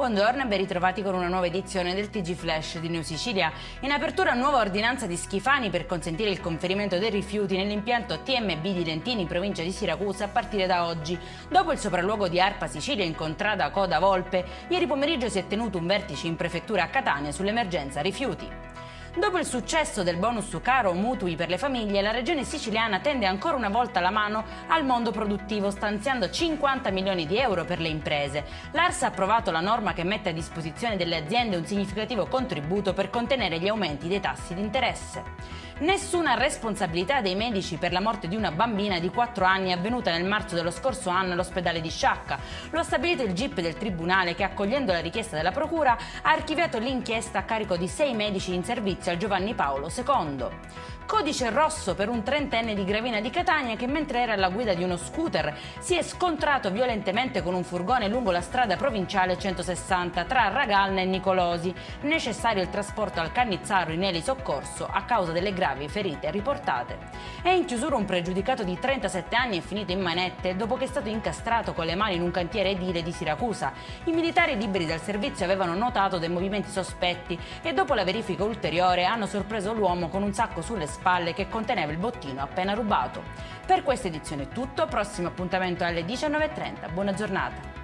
Buongiorno e ben ritrovati con una nuova edizione del TG Flash di New Sicilia. In apertura nuova ordinanza di Schifani per consentire il conferimento dei rifiuti nell'impianto TMB di Lentini, provincia di Siracusa, a partire da oggi. Dopo il sopralluogo di ARPA Sicilia in contrada Coda Volpe, ieri pomeriggio si è tenuto un vertice in prefettura a Catania sull'emergenza rifiuti. Dopo il successo del bonus caro mutui per le famiglie, la regione siciliana tende ancora una volta la mano al mondo produttivo, stanziando 50 milioni di euro per le imprese. L'ARS ha approvato la norma che mette a disposizione delle aziende un significativo contributo per contenere gli aumenti dei tassi di interesse. Nessuna responsabilità dei medici per la morte di una bambina di 4 anni avvenuta nel marzo dello scorso anno all'ospedale di Sciacca. Lo ha stabilito il GIP del Tribunale che, accogliendo la richiesta della Procura, ha archiviato l'inchiesta a carico di 6 medici in servizio al Giovanni Paolo II. Codice rosso per un trentenne di Gravina di Catania che, mentre era alla guida di uno scooter, si è scontrato violentemente con un furgone lungo la strada provinciale 160 tra Ragalna e Nicolosi. Necessario il trasporto al Cannizzaro in elisoccorso a causa delle gravi ferite riportate. È in chiusura un pregiudicato di 37 anni è finito in manette dopo che è stato incastrato con le mani in un cantiere edile di Siracusa. I militari liberi dal servizio avevano notato dei movimenti sospetti e dopo la verifica ulteriore hanno sorpreso l'uomo con un sacco sulle spalle che conteneva il bottino appena rubato. Per questa edizione è tutto, prossimo appuntamento alle 19:30. Buona giornata.